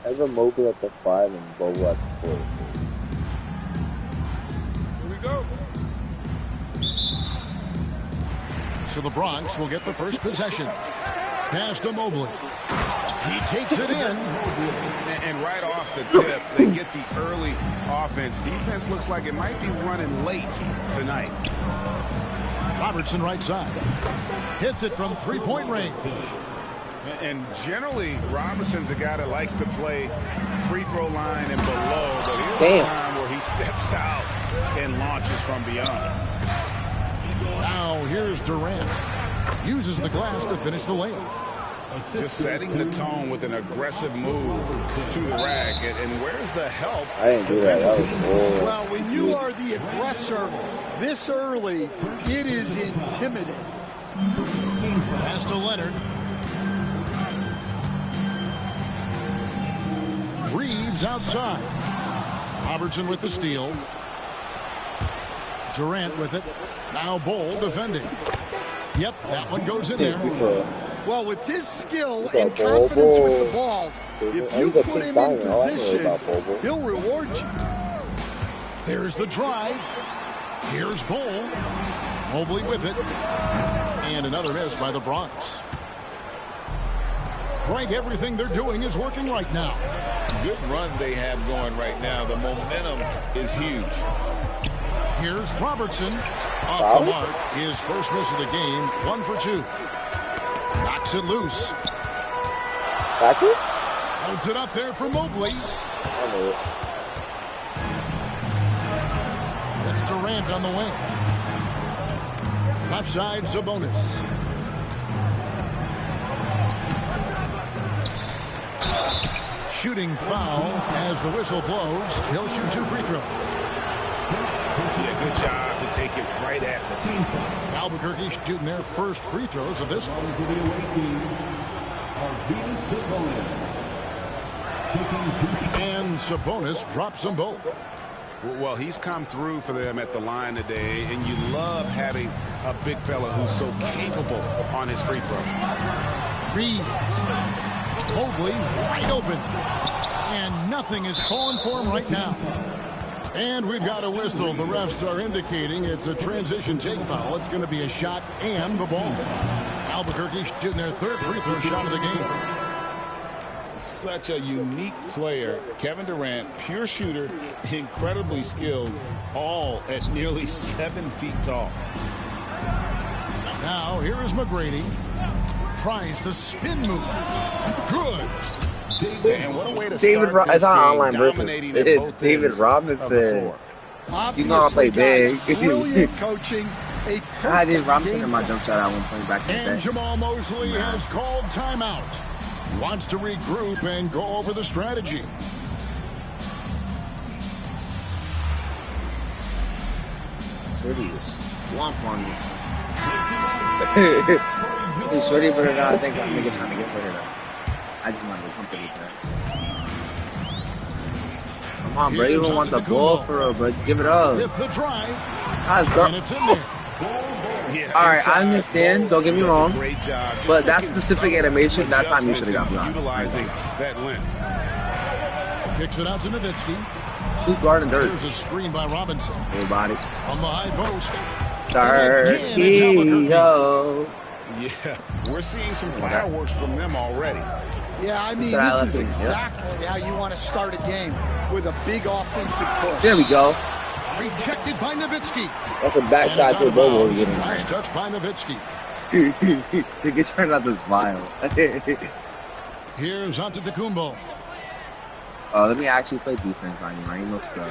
Have a Mobley at the 5 and Bobo at the 4. Here we go. So the Bronx will get the first possession. Pass to Mobley. He takes it in. And right off the tip, they get the early offense. Defense looks like it might be running late tonight. Robertson right side. Hits it from three-point range. And generally, Robertson's a guy that likes to play free throw line and below. But here's a time where he steps out and launches from beyond. Now here's Durant. Uses the glass to finish the layup. Just setting the tone with an aggressive move to the rack. And where's the help? I didn't do that. That was cool. Well, when you are the aggressor this early, it is intimidating. Pass to Leonard. Reeves outside. Robertson with the steal. Durant with it. Now Bol defending. Yep, that one goes in there. Well, with his skill and confidence with the ball, if you put him in position, he'll reward you. There's the drive. Here's Bol. Mobley with it. And another miss by the Bronx. Greg, everything they're doing is working right now. Good run they have going right now. The momentum is huge. Here's Robertson. Off the mark. His first miss of the game. 1 for 2. Knocks it loose. Holds it up there for Mobley. It's Durant on the wing. Left side, Sabonis. Shooting foul as the whistle blows. He'll shoot 2 free throws. Yeah, good job to take it right at the team. Albuquerque shooting their first free throws of this one. And Sabonis drops them both. Well, he's come through for them at the line today, and you love having a big fella who's so capable on his free throw. Reeves. Mobley wide open. And nothing is falling for him right now. And we've got a whistle. The refs are indicating it's a transition take foul. It's going to be a shot and the ball. Albuquerque shooting their third free throw shot of the game. Such a unique player. Kevin Durant, pure shooter, incredibly skilled, all at nearly 7 feet tall. Now here is McGrady. Tries the spin move. Good. And what a way to start this game, dominating at both David Robinson. You know I play big. Brilliant coaching. I did Robinson in my jump shot at one point back in the day. And Jamal Mosley has called timeout. Wants to regroup and go over the strategy. Shorty is swamp on this. He's Shorty, but I think I'm niggas trying to get further though. I just want to company that. Come on, bro. You don't want the ball for real, bro. Give it up. With the drive. And it's in there. Yeah, alright, I understand. Don't get me wrong. Great job. But that specific animation, that time you should have got blocked. Utilizing that length. Kicks it out to Nowitzki. Who's guarding Dirk? There's a screen by Robinson. Anybody? From the high post. Dirk. Yo. Yeah, we're seeing some fireworks from them already. Yeah, I mean, this is exactly how you want to start a game, with a big offensive push. There we go. Rejected by Nowitzki. That's a backside to a Bobo. Nice touch by Nowitzki. He gets turned out to smile. Here's Antetokounmpo. Let me actually play defense on you. I ain't no skill.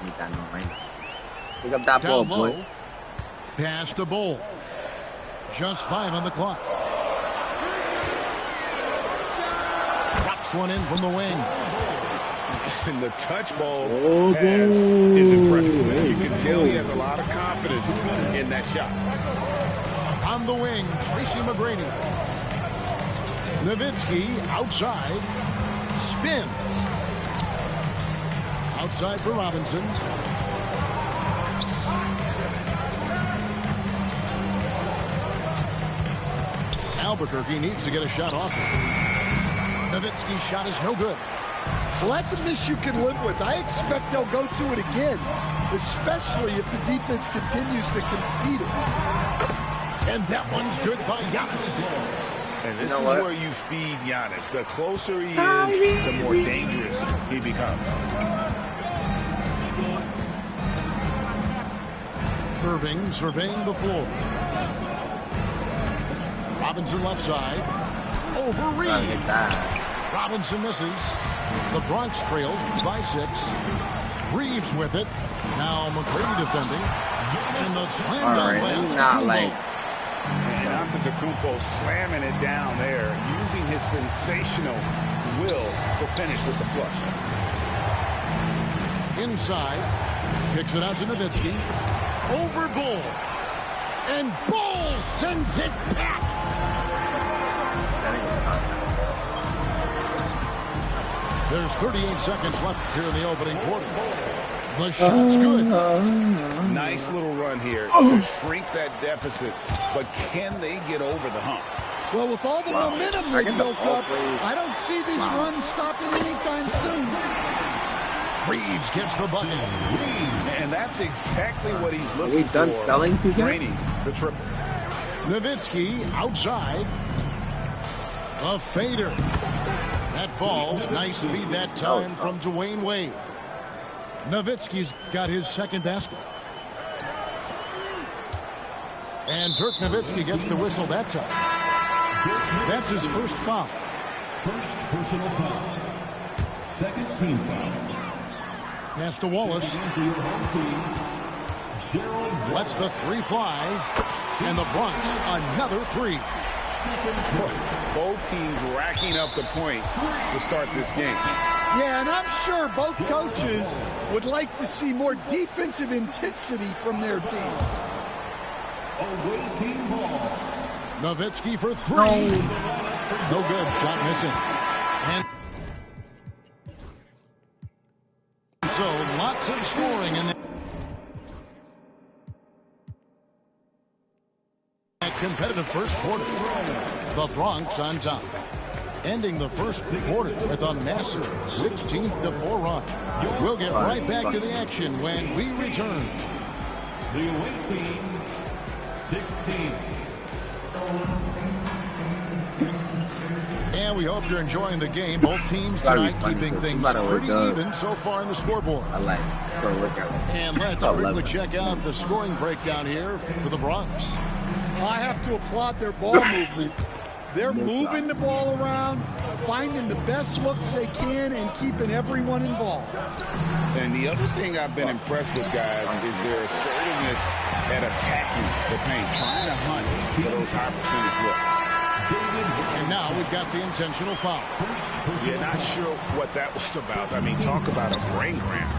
Make that no right now. Pick up that ball, boy. Pass to Bol. Just 5 on the clock. Drops one in from the wing. And the touch ball pass is impressive. You can tell he has a lot of confidence in that shot. On the wing, Tracy McGrady. Nowitzki outside. Spins. Outside for Robinson. Albuquerque needs to get a shot off. Nowitzki's shot is no good. Well, that's a miss you can live with. I expect they'll go to it again, especially if the defense continues to concede it. And that one's good by Giannis. And this is where you feed Giannis. The closer he is, the more dangerous he becomes. Irving surveying the floor. Robinson left side. Over Reeves. Robinson misses. The Bronx trails by 6. Reeves with it. Now McGrady defending. And the slam dunk lands And Antetokounmpo slamming it down there, using his sensational will to finish with the flush. Inside. Kicks it out to Nowitzki. Over Bull. And Bull sends it back. There's 38 seconds left here in the opening quarter. The shot's good. Nice little run here to shrink that deficit, but can they get over the hump? Well, with all the momentum they built up, I don't see this run stopping anytime soon. Reeves gets the bucket. And that's exactly what he's looking for. Done selling to draining the triple. Nowitzki outside. A fader. That falls. Nice feed that time from Dwayne Wade. Nowitzki's got his second basket. And Dirk Nowitzki gets the whistle that time. That's his first foul. First personal foul. Second team foul. Pass to Wallace. Lets the 3 fly. And the Bronx, another 3. Both teams racking up the points to start this game. Yeah, and I'm sure both coaches would like to see more defensive intensity from their teams. Away team ball. Nowitzki for 3. No good. Shot missing. And so lots of scoring in that competitive first quarter. The Bronx on top. Ending the first quarter with a massive 16-4 run. We'll get right back to the action when we return. The away team, 16. And we hope you're enjoying the game. Both teams tonight keeping things pretty even so far in the scoreboard. I like it. And let's quickly check out the scoring breakdown here for the Bronx. I have to applaud their ball movement. They're moving the ball around, finding the best looks they can, and keeping everyone involved. And the other thing I've been impressed with, guys, is their assertiveness at attacking the paint, trying to hunt for those high percentage looks. And now we've got the intentional foul. Yeah, not sure what that was about. I mean, talk about a brain cramp.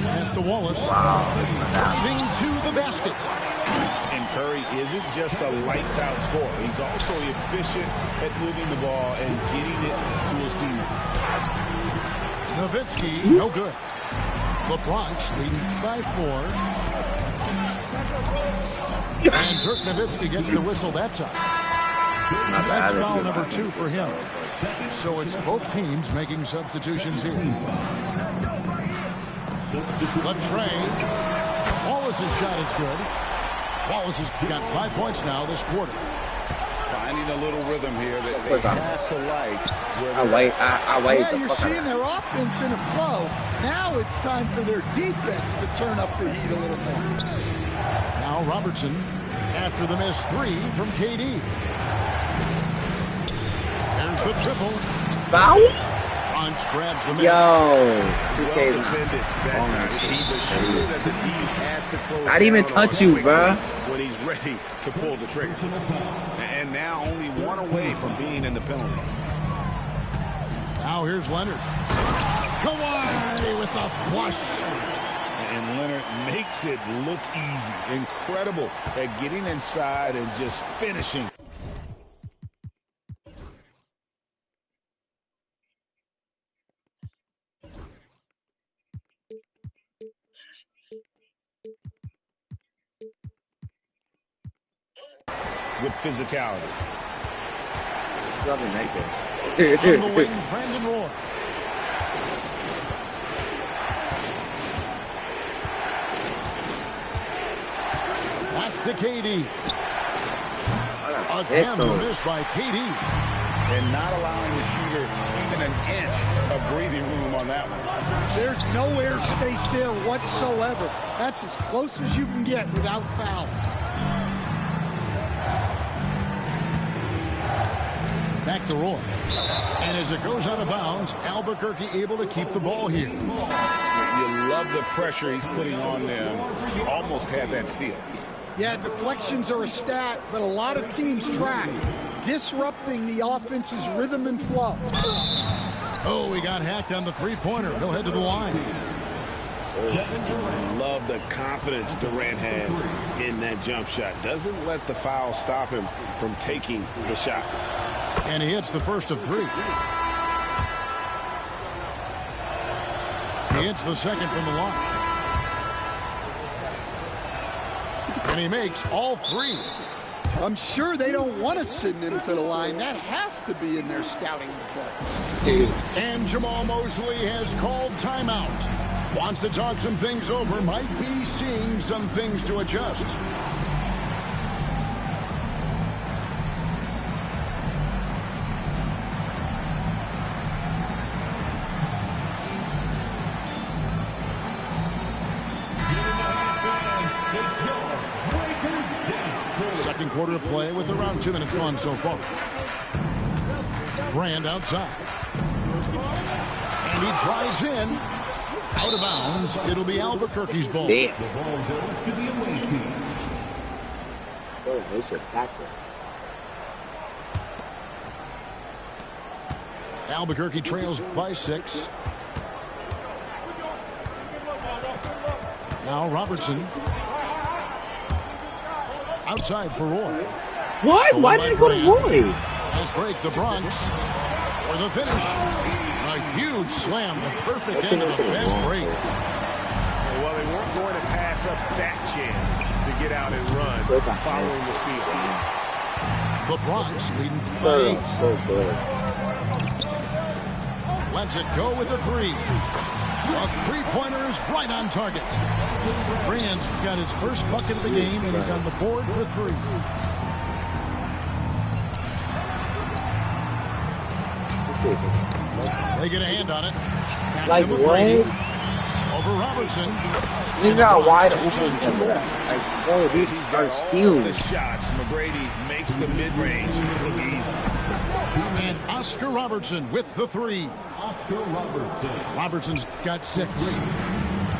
Pass to Wallace. Driving to the basket. And Curry isn't just a lights-out scorer. He's also efficient at moving the ball and getting it to his teammates. Nowitzki, no good. The Bronx leading by 4. And Dirk Nowitzki gets the whistle that time. That's foul number 2 for him. So it's both teams making substitutions here. The trade. Wallace's shot is good. Wallace has got 5 points now this quarter. Finding a little rhythm here that they have to like. I wait. Yeah, you're seeing their offense in a flow. Now it's time for their defense to turn up the heat a little bit. Now Robertson after the missed 3 from KD. There's the triple. Foul? Bunch grabs the miss. Yo. Well defended that time. He's assured that the D has to close. Not even touch you, bro. When he's ready to pull the trigger. And now only 1 away from being in the penalty. Now here's Leonard. Kawhi with the flush. And Leonard makes it look easy. Incredible at getting inside and just finishing. With physicality. Probably make it. On the wing, Brandon Roy. to KD. Again, the miss by KD. And not allowing the shooter even an inch of breathing room on that one. There's no air space there whatsoever. That's as close as you can get without foul. Back to Roy. And as it goes out of bounds, Albuquerque able to keep the ball here. You love the pressure he's putting on them. He almost had that steal. Yeah, deflections are a stat, but a lot of teams track, disrupting the offense's rhythm and flow. Oh, he got hacked on the three-pointer. He'll head to the line. I love the confidence Durant has in that jump shot. Doesn't let the foul stop him from taking the shot. And he hits the first of three. He hits the second from the line. And he makes all three. I'm sure they don't want to send him to the line. That has to be in their scouting report. And Jamal Mosley has called timeout. Wants to talk some things over. Might be seeing some things to adjust. Second quarter of play with around 2 minutes gone so far. Brand outside. And he drives in. Out of bounds. It'll be Albuquerque's ball. Damn. The ball goes to the away team. Oh, nice attacker. Albuquerque trails by 6. Now Robertson. Outside for Roy. What? Stolen Why by did I go to Brand. Roy? Let's break the Bronx for the finish. A huge slam, the perfect end of a fast break. Well, they weren't going to pass up that chance to get out and run following the steal. The Bronx leading by 8. So good. Lets it go with a 3. A three-pointer is right on target. Brand's got his first bucket of the game, and he's on the board for 3. They get a hand on it. Back Like to McGrady. what? Over Robertson. These got wide open. Like, bro, these are The steals. shots. McGrady makes the mid-range look easy. And Oscar Robertson with the 3. Oscar Robertson. Robertson's got 6.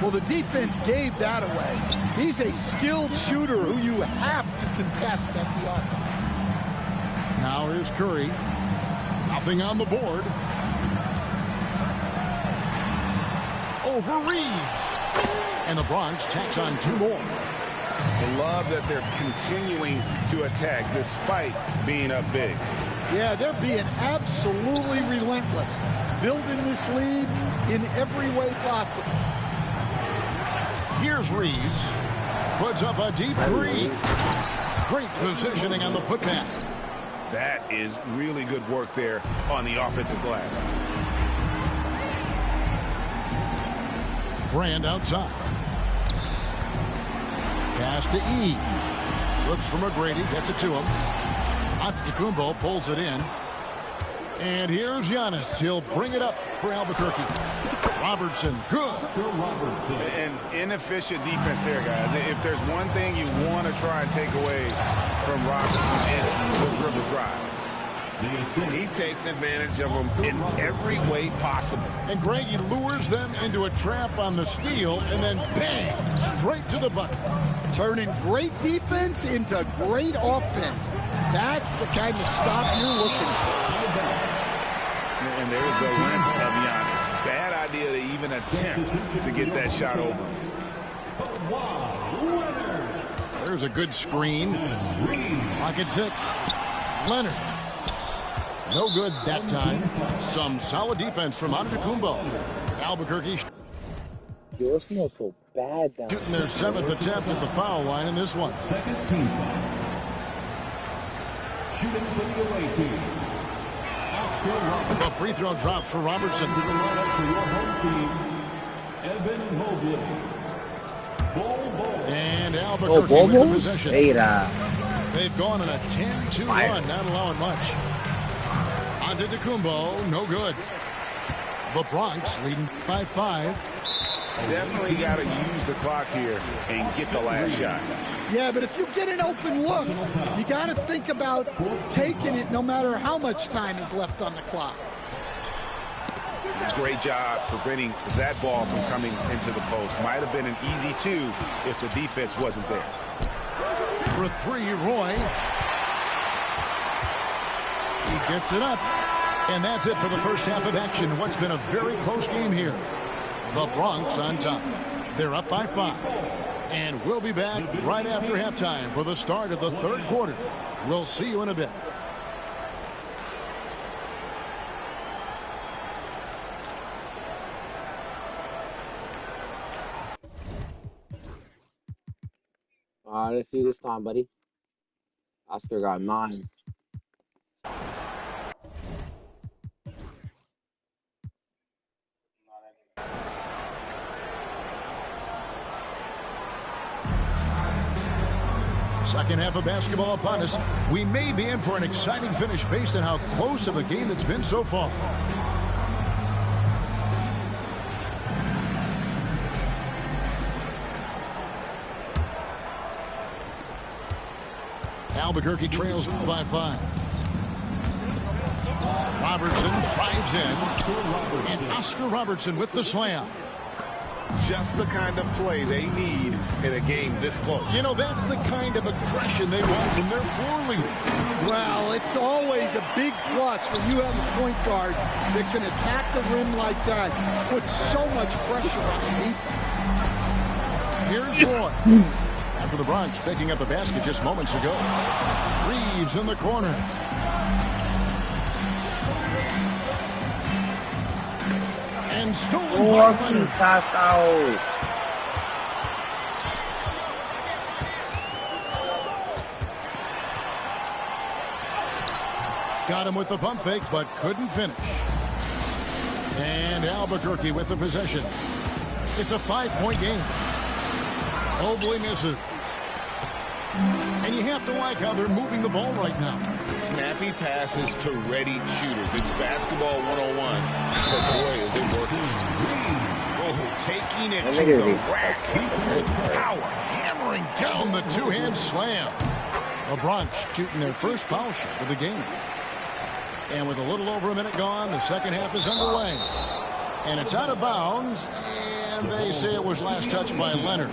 Well, the defense gave that away. He's a skilled shooter who you have to contest at the arc. Now here's Curry. Nothing on the board. Over Reeves. And the Bronx tacks on 2 more. I love that they're continuing to attack despite being up big. Yeah, they're being absolutely relentless, building this lead in every way possible. Here's Reeves. Puts up a deep 3. Great positioning on the putback. That is really good work there on the offensive glass. Brand outside. Pass to E. Looks for McGrady. Gets it to him. Antetokounmpo pulls it in. And here's Giannis. He'll bring it up for Albuquerque. Robertson. Good. An inefficient defense there, guys. If there's one thing you want to try and take away from Robertson, it's the dribble drive. He takes advantage of them in every way possible. And Greg, he lures them into a trap on the steal, and then bang, straight to the bucket. Turning great defense into great offense. That's the kind of stop you're looking for. And there's the length of Giannis. Bad idea to even attempt to get that shot over. There's a good screen. Pocket 6. Leonard. No good that time. Some solid defense from Antetokounmpo. Albuquerque Yo, it smells so bad down shooting their 7th attempt at the foul line in this one. Second team foul. Shooting for the away team. Oscar Robertson. The free throw drops for Robertson. To the lineup for your home team, Evan Mobley. Ball. And And Oh, Albuquerque with the Bobos? possession. Eita. They've gone on a 10-2 run, not allowing much. Antetokounmpo, no good. The Bronx leading by 5. Definitely got to use the clock here and get the last shot. Yeah, but if you get an open look, you got to think about taking it no matter how much time is left on the clock. Great job preventing that ball from coming into the post. Might have been an easy 2 if the defense wasn't there. For 3, Roy. He gets it up. And that's it for the first half of action. What's been a very close game here. The Bronx on top. They're up by 5. And we'll be back right after halftime for the start of the third quarter. We'll see you in a bit. Let's see this time, buddy. Oscar got 9. Second half of basketball upon us. We may be in for an exciting finish based on how close of a game it's been so far. Albuquerque trails by 5. Robertson drives in. And Oscar Robertson with the slam. Just the kind of play they need in a game this close. You know, that's the kind of aggression they want from their floor leader. Well, it's always a big plus when you have a point guard that can attack the rim like that. Puts so much pressure on the defense. Here's Roy. After the Bronx picking up a basket just moments ago. Reeves in the corner. And stolen by Leonard. Passed out. Got him with the pump fake, but couldn't finish. And Albuquerque with the possession. It's a 5-point game. Mobley misses. And you have to like how they're moving the ball right now. Snappy passes to ready shooters. It's basketball 101. But boy, is it working. Oh, taking it to the rack with power. Hammering down the two-hand slam. The Bronx shooting their first foul shot of the game. And with a little over a minute gone, the second half is underway. And it's out of bounds. And they say it was last touched by Leonard.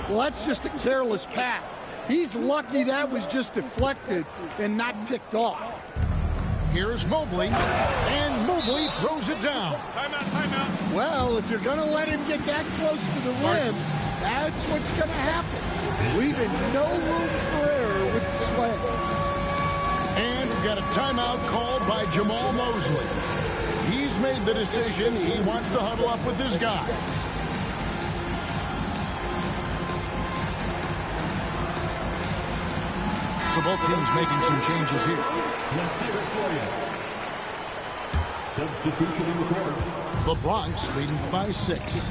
Well, that's just a careless pass. He's lucky that was just deflected and not picked off. Here's Mobley, and Mobley throws it down. Timeout, timeout. Well, if you're going to let him get that close to the rim, that's what's going to happen. Leaving no room for error with the slam. And we've got a timeout called by Jamal Mosley. He's made the decision. He wants to huddle up with his guys. So both teams making some changes here. Substitution in the court. The Bronx leading by 6.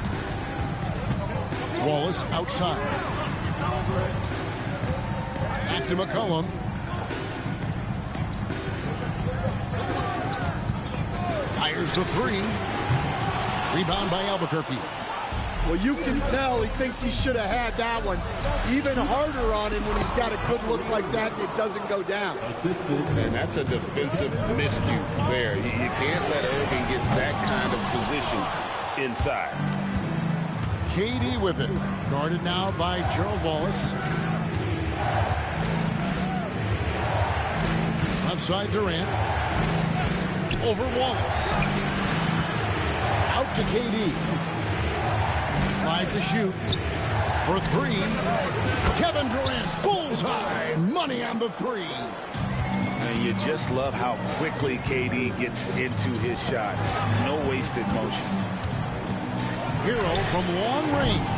Wallace outside. Back to McCollum. Fires the 3. Rebound by Albuquerque. Well, you can tell he thinks he should have had that one. Even harder on him when he's got a good look like that and it doesn't go down. And that's a defensive miscue there. You can't let Irving get that kind of position inside. KD with it. Guarded now by Gerald Wallace. Left side Durant. Over Wallace. Out to KD. 5 to shoot. For 3. Kevin Durant. Bullseye. Money on the 3. And you just love how quickly KD gets into his shot. No wasted motion. Hero from long range.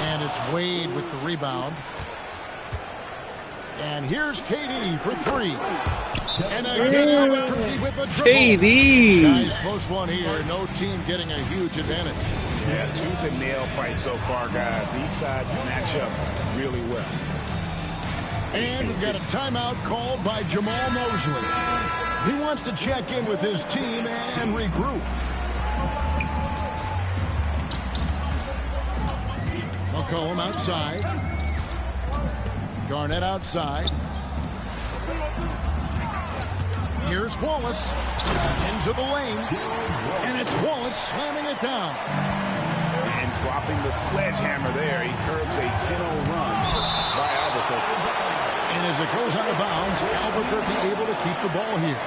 And it's Wade with the rebound. And here's KD for 3. And again, Albuquerque with the triple. KD. Guys, close one here. No team getting a huge advantage. Yeah, tooth and nail fight so far, guys. These sides match up really well. And we've got a timeout called by Jamal Mosley. He wants to check in with his team and regroup. McCollum outside. Garnett outside. Here's Wallace into the lane. And it's Wallace slamming it down. And dropping the sledgehammer there, he curbs a 10-0 run by Albuquerque. And as it goes out of bounds, Albuquerque able to keep the ball here.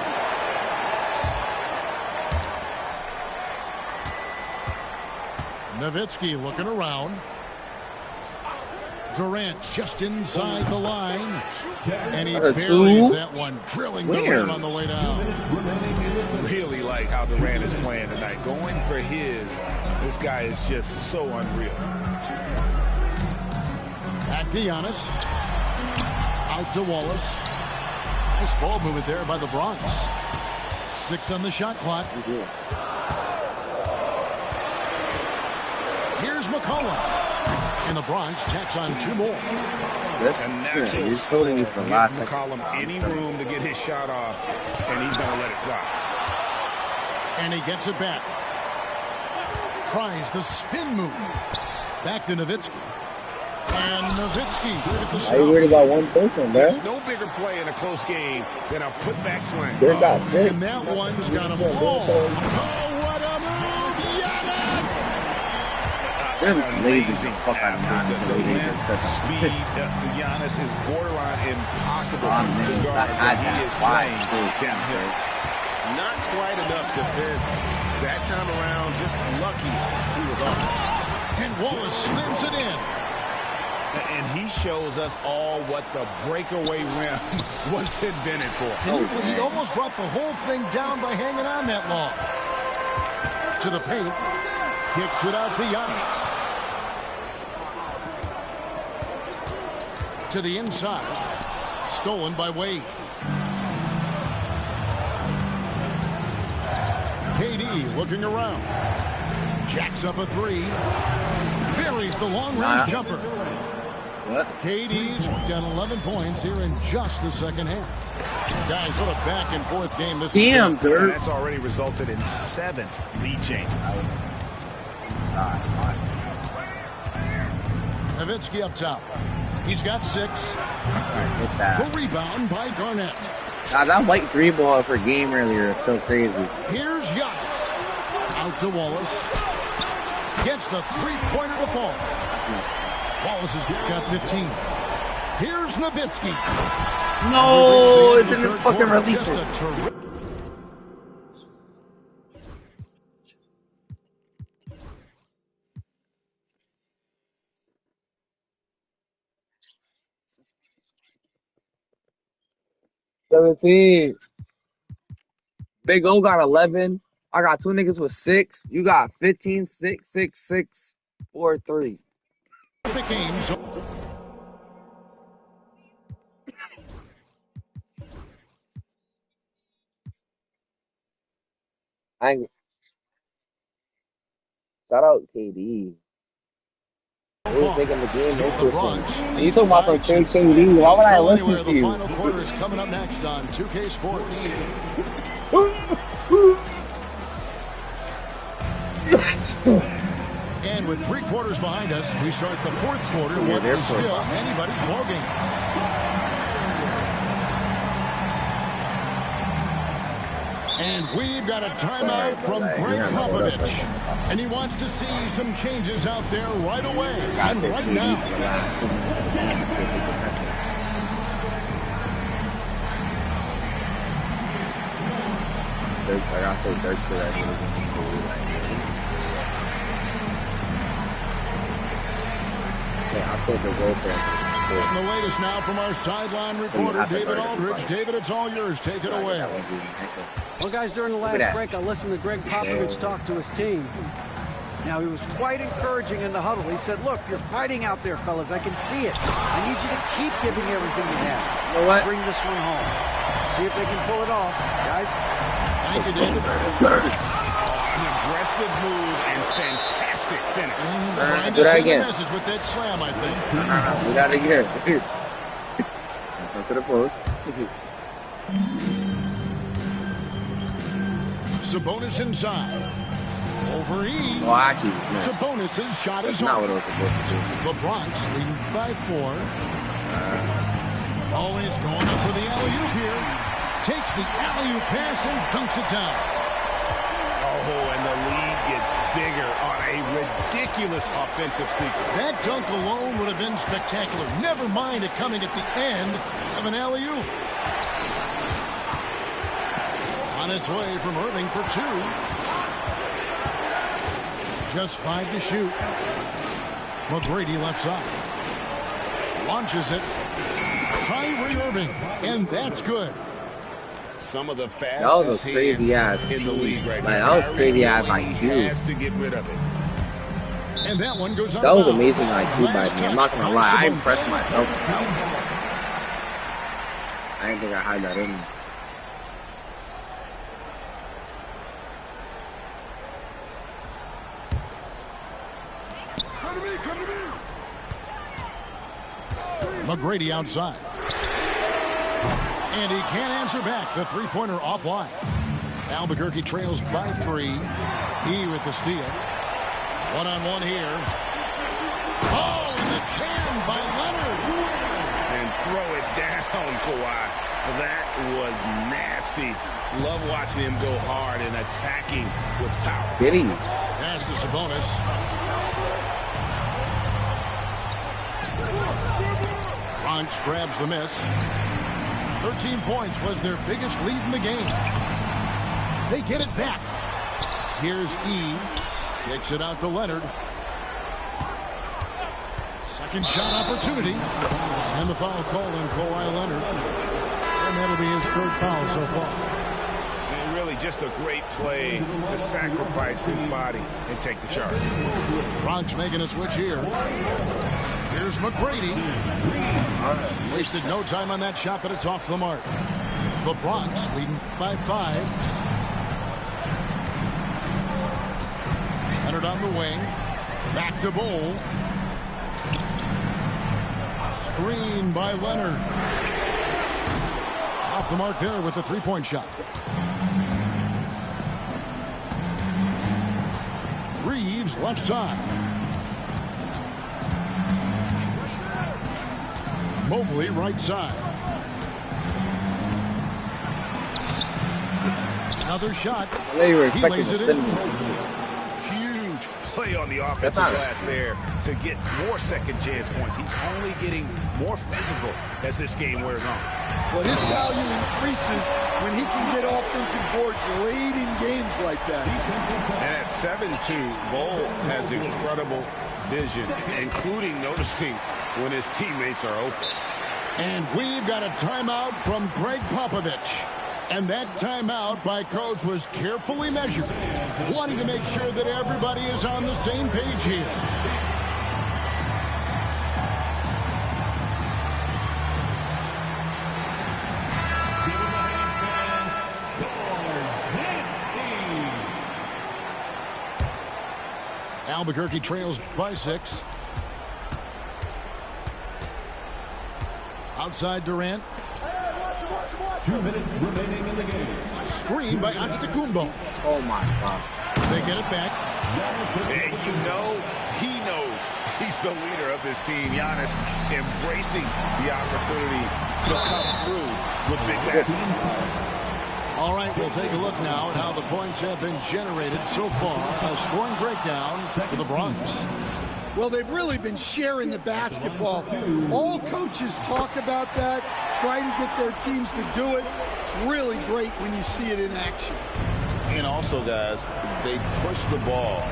Nowitzki looking around. Durant just inside the line. And he buries that one, drilling the rim on the way down. Really like how Durant is playing tonight. Going for his. This guy is just so unreal. Back to Giannis. Out to Wallace. Nice ball movement there by the Bronx. 6 on the shot clock. Here's McCollum. And the Bronx tacks on 2 more. That's good. He's holding this the last McCollum any room to get his shot off, and he's going to let it fly. And he gets it back. Tries the spin move. Back to Nowitzki. And Nowitzki with the stop. Are you worried about one person, bro? There's no bigger play in a close game than a putback slam. They got 6. And that one's got him all. Oh, what a move! Giannis! They're lazy as fuck on Giannis. Speed. Giannis is borderline impossible to guard when he is playing downhill. Not quite enough defense that time around. Just lucky he was off. And Wallace slams it in. And he shows us all what the breakaway rim was invented for. He almost brought the whole thing down by hanging on that long. To the paint. Kicks it out to Giannis. To the inside. Stolen by Wade. KD looking around. Jacks up a 3. Buries the long-range jumper. What? KD's got 11 points here in just the second half. Guys, what a back-and-forth game this is. Damn, dude. That's already resulted in 7 lead changes. Nowitzki up top. He's got 6. The rebound by Garnett. God, that white 3 ball for game earlier is still crazy. Here's Giannis. Out to Wallace. Gets the 3-pointer to fall. Wallace has got 15. Here's Nowitzki. No, it didn't fucking release it. Big O got 11. I got 2 niggas with 6. You got 15, 6, 6, 6, 4, 3. The game. Shout out KD. He was making the game interesting. You talking about some KD? Why would I listen to you? The final quarter is coming up next on 2K Sports. And with 3 quarters behind us, we start the 4th quarter. What is still anybody's ballgame. And we've got a timeout from Greg Popovich. And he wants to see some changes out there right away. And right now. I gotta say Dirk for that. I'll say the goal for And the latest now from our sideline reporter, David Aldridge. David, it's all yours. Take it away. Well, guys, during the last break, I listened to Greg Popovich talk to his team. Now, he was quite encouraging in the huddle. He said, look, you're fighting out there, fellas. I can see it. I need you to keep giving everything you have. You know what? Bring this one home. See if they can pull it off. Guys? Thank you, David. An Aggressive move and fantastic finish. Trying do to that send again. a message with that slam, I think. Do that again. Come to the post. Sabonis inside. Over E. Oh, actually, missed. Sabonis' shot That's is not off. what I was supposed to do. The Bronx leading by 4. Always going up for the alley-oop here. Takes the alley-oop pass and dunks it down. Oh, and the lead gets bigger on a ridiculous offensive sequence. That dunk alone would have been spectacular. Never mind it coming at the end of an alley-oop. On its way from Irving for 2. Just 5 to shoot. McGrady left side. Launches it. Kyrie Irving. And that's good. Some of the That was fastest a crazy hands ass in the league right now. That was crazy ass Kyrie IQ. has to get rid of it. And that one goes out. That was of amazing bounds. IQ by Last me. I'm touch not gonna by lie. I Sabonis. impressed myself with that one. I didn't think I had that in me. McGrady outside. And he can't answer back. The three-pointer offline. Albuquerque trails by 3. He with the steal. One-on-one here. Oh, and the jam by Leonard. And throw it down, Kawhi. That was nasty. Love watching him go hard and attacking with power. Did he? Pass to Sabonis. Bronx grabs the miss. 13 points was their biggest lead in the game. They get it back. Here's E. Kicks it out to Leonard. Second shot opportunity. And the foul call on Kawhi Leonard. And that'll be his 3rd foul so far. And really just a great play to sacrifice his body and take the charge. Bronx making a switch here. Here's McGrady. Wasted no time on that shot, but it's off the mark. The Bronx leading by 5. Leonard on the wing. Back to Bull. Screen by Leonard. Off the mark there with the three-point shot. Reeves left side. Mobley right side. Another shot. I know you were He expecting lays to it spin in. me. Huge play on the offensive not- glass there to get more second chance points. He's only getting more physical as this game wears on. But his value increases when he can get offensive boards late in games like that. And at 7'2", Bull has incredible vision, including noticing when his teammates are open. And we've got a timeout from Greg Popovich. And that timeout by Coach was carefully measured, wanting to make sure that everybody is on the same page here. Albuquerque trails by 6. Outside Durant. 2 minutes remaining in the game. Screen by Antetokounmpo. Oh my God. They get it back. And you know, he knows he's the leader of this team. Giannis embracing the opportunity to come through with big baskets. All right, we'll take a look now at how the points have been generated so far. A scoring breakdown for the Bronx. Well, they've really been sharing the basketball. All coaches talk about that, try to get their teams to do it. It's really great when you see it in action. And also, guys, they push the ball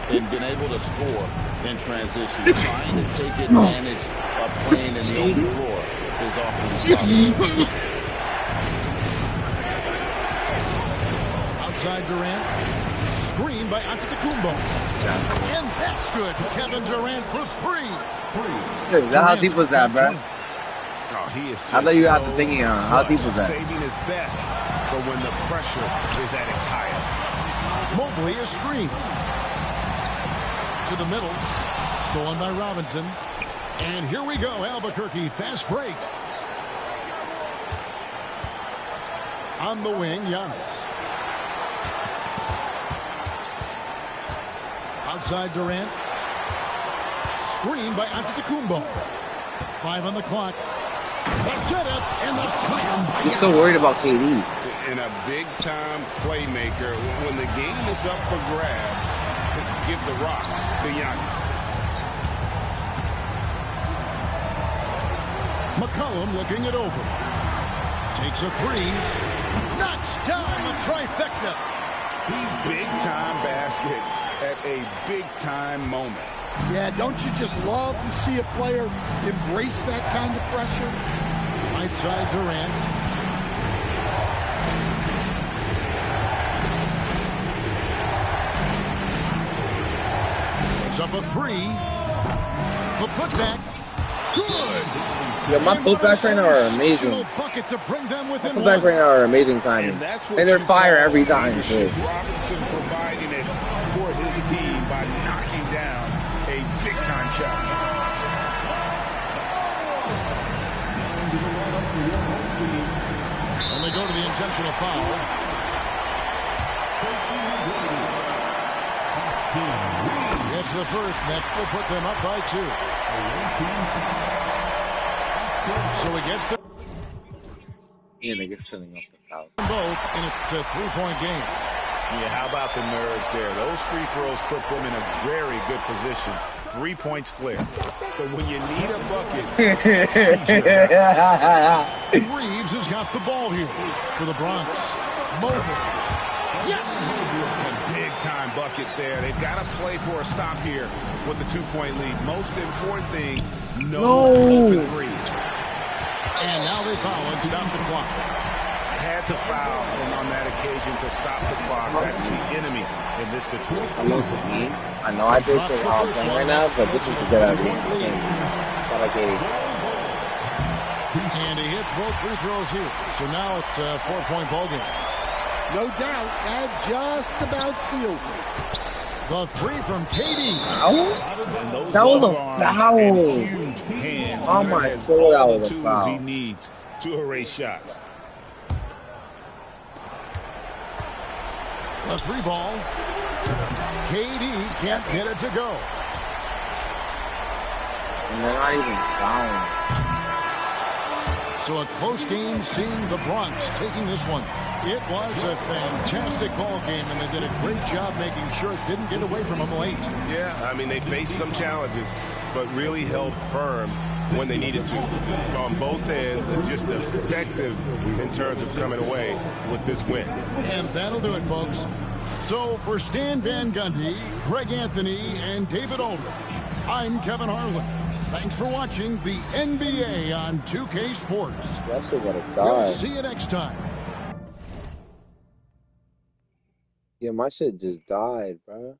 and been able to score in transition. Trying to take advantage of playing in the open floor as often as possible. Outside Durant. Screen by Antetokounmpo. And that's good. Kevin Durant for 3. Dude, how deep was that, bro? Oh, he is just I thought you had so to thinking, how deep was that? saving his best for when the pressure is at its highest. Mobley is screened. To the middle. Stolen by Robinson. And here we go. Albuquerque, fast break. On the wing, Giannis. Outside Durant. Screen by Antetokounmpo. 5 on the clock. The setup and the slam by You're so worried about KD. And a big-time playmaker. When the game is up for grabs, give the rock to Giannis. McCollum looking it over. Takes a 3. Knocks down the trifecta. Big-time basket at a big-time moment. Yeah, don't you just love to see a player embrace that kind of pressure? Right side Durant. It's up a 3. The putback. Good. Yeah, my putbacks right now are amazing. Bucket to bring them within Putbacks right now are amazing timing. And they're fire every time, too. Robinson providing it for his team by knocking down a big-time shot. And they go to the intentional foul. It's the first. That will put them up by 2. So he gets the... And they get setting up the foul. Both, and it's a 3-point game. Yeah, how about the nerves there? Those free throws put them in a very good position. 3 points clear. But when you need a bucket... Reeves has got the ball here for the Bronx. Mobley. Yes! A big-time bucket there. They've got to play for a stop here with the 2-point lead. Most important thing, no open threes. And now they foul and stop the clock. Had to foul on that occasion to stop the clock. That's the enemy in this situation. I know it's me. I know I did think how I'm playing right now, but this is to get out of the game. Thought I gave. And he hits both free throws here. So now it's a 4-point ball game. No doubt, that just about seals it. The 3 from KD. That was a foul. Oh my soul, that was a foul. He needs to erase shots. The 3 ball. KD can't get it to go. And they're not even fouling. So a close game, seeing the Bronx taking this one. It was a fantastic ball game, and they did a great job making sure it didn't get away from them late. Yeah, I mean, they faced some challenges, but really held firm when they needed to. On both ends, and just effective in terms of coming away with this win. And that'll do it, folks. So for Stan Van Gundy, Greg Anthony, and David Aldridge, I'm Kevin Harlan. Thanks for watching the NBA on 2K Sports. Y'all still gotta die. We'll see you next time. Yeah, my shit just died, bro.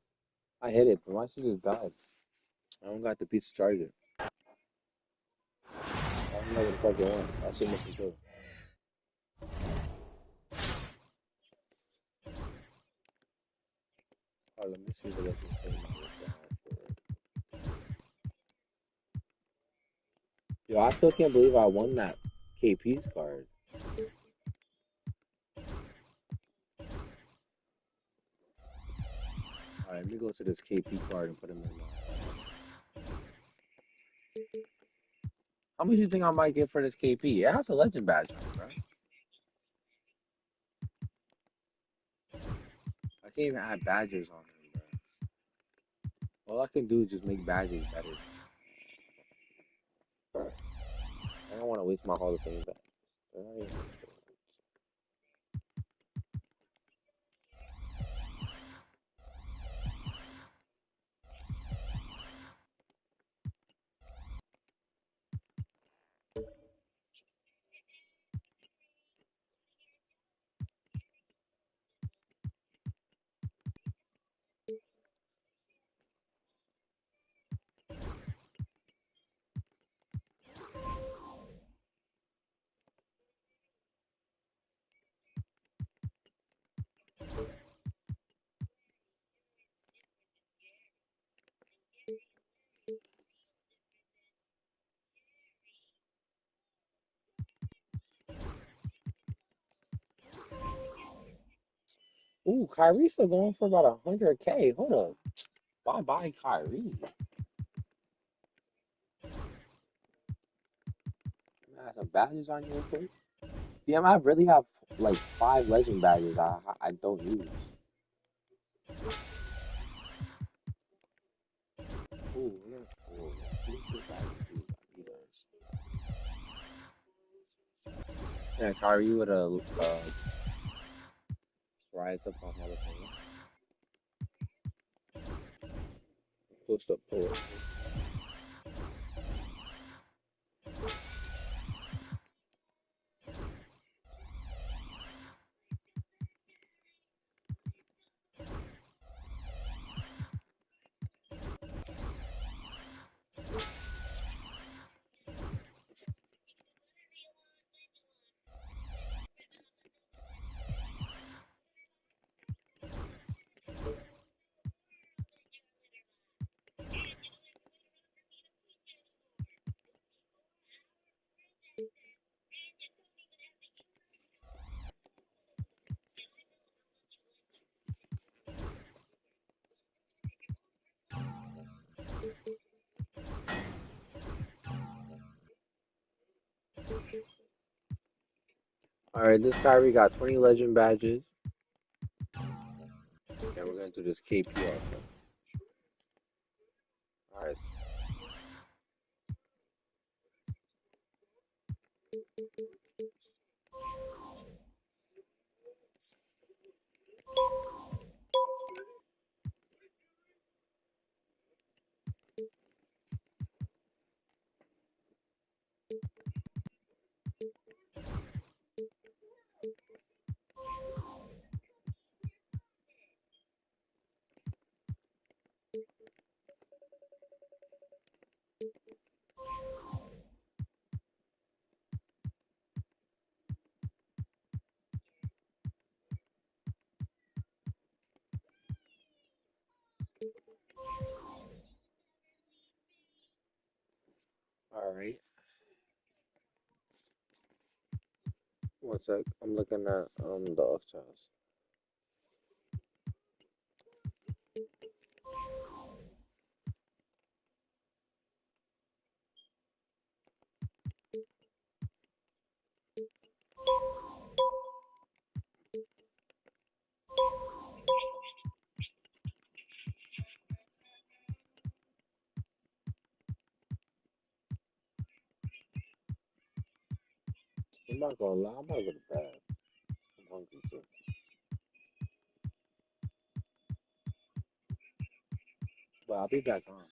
I hit it, but my shit just died. I don't got the piece to charge it. I don't know what the fuck it wants. That shit must be good. Oh, let me see what this thing is. Yo, I still can't believe I won that KP's card. Alright, let me go to this KP card and put him in my... How much do you think I might get for this KP? It has a legend badge on it, bro. I can't even add badges on him, bro. All I can do is just make badges better. I don't want to waste my Hall of Fame back. Ooh, Kyrie's still going for about 100K. Hold up. Bye-bye, Kyrie. I have some badges on you real quick. Damn, I really have like 5 legend badges I don't use. Ooh, these badges, these are. Yeah, Kyrie with a rise up on Hall of Fame. Post up poet. All right, this Kyrie got 20 legend badges, and we're gonna do this KP also. All right. All right. One sec. I'm looking at the Octas. I'm not gonna lie. I'm gonna go to bed. I'm hungry too. But I'll be back on.